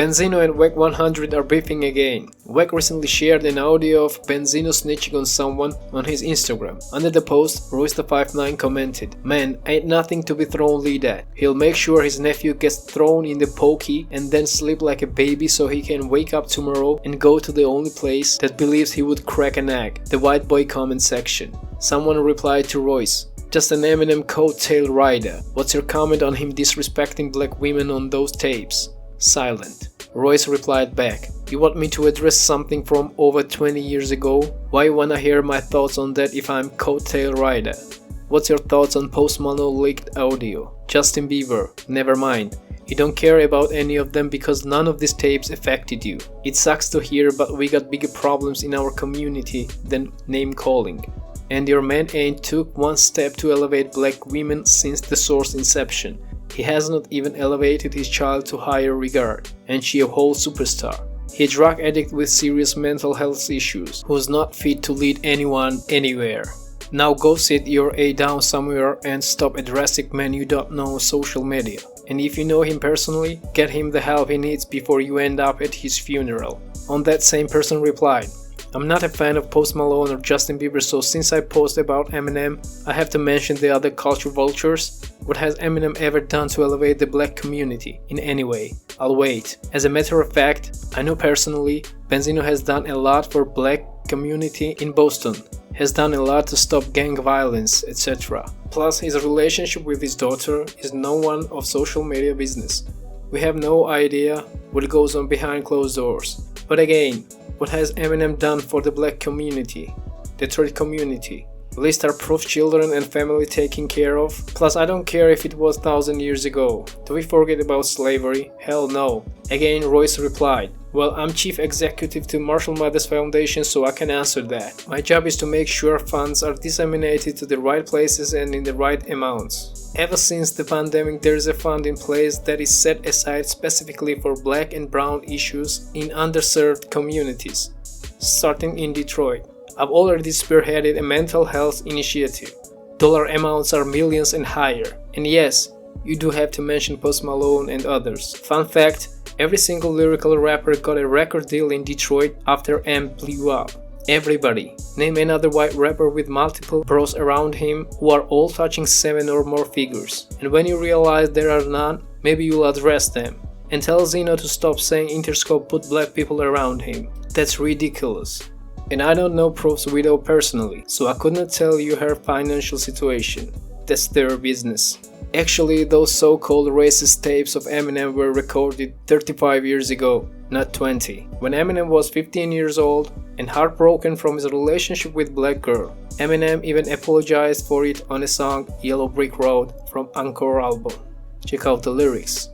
Benzino and Wack 100 are beefing again. Wack recently shared an audio of Benzino snitching on someone on his Instagram. Under the post, Royce the 5'9" commented, "Man, ain't nothing to be thrown lead at. He'll make sure his nephew gets thrown in the pokey and then sleep like a baby so he can wake up tomorrow and go to the only place that believes he would crack an egg." The white boy comment section. Someone replied to Royce, "Just an Eminem coattail rider. What's your comment on him disrespecting black women on those tapes?" Silent. Royce replied back, "You want me to address something from over 20 years ago? Why you wanna hear my thoughts on that if I'm coattail rider? What's your thoughts on Post Malone leaked audio? Justin Bieber? Never mind. You don't care about any of them because none of these tapes affected you. It sucks to hear, but we got bigger problems in our community than name calling. And your man ain't took one step to elevate black women since the Source inception. He has not even elevated his child to higher regard, and she a whole superstar. He a drug addict with serious mental health issues, who's not fit to lead anyone anywhere. Now go sit your A down somewhere and stop addressing men you don't know on social media. And if you know him personally, get him the help he needs before you end up at his funeral." On that same person replied, "I'm not a fan of Post Malone or Justin Bieber, so since I post about Eminem, I have to mention the other culture vultures. What has Eminem ever done to elevate the black community in any way? I'll wait. As a matter of fact, I know personally, Benzino has done a lot for black community in Boston, has done a lot to stop gang violence, etc. Plus, his relationship with his daughter is no one of social media business. We have no idea what goes on behind closed doors. But again, what has Eminem done for the black community, Detroit community? List are proof children and family taken care of. Plus, I don't care if it was 1,000 years ago. Do we forget about slavery? Hell no." Again, Royce replied, "Well, I'm chief executive to Marshall Mathers Foundation, so I can answer that. My job is to make sure funds are disseminated to the right places and in the right amounts. Ever since the pandemic, there is a fund in place that is set aside specifically for black and brown issues in underserved communities, starting in Detroit. I've already spearheaded a mental health initiative. Dollar amounts are millions and higher. And yes, you do have to mention Post Malone and others. Fun fact, every single lyrical rapper got a record deal in Detroit after M blew up. Everybody. Name another white rapper with multiple bros around him who are all touching 7 or more figures. And when you realize there are none, maybe you'll address them. And tell Zeno to stop saying Interscope put black people around him. That's ridiculous. And I don't know Prof's widow personally, so I could not tell you her financial situation. That's their business. Actually, those so-called racist tapes of Eminem were recorded 35 years ago, not 20, when Eminem was 15 years old and heartbroken from his relationship with black girl. Eminem even apologized for it on a song Yellow Brick Road from Encore album. Check out the lyrics.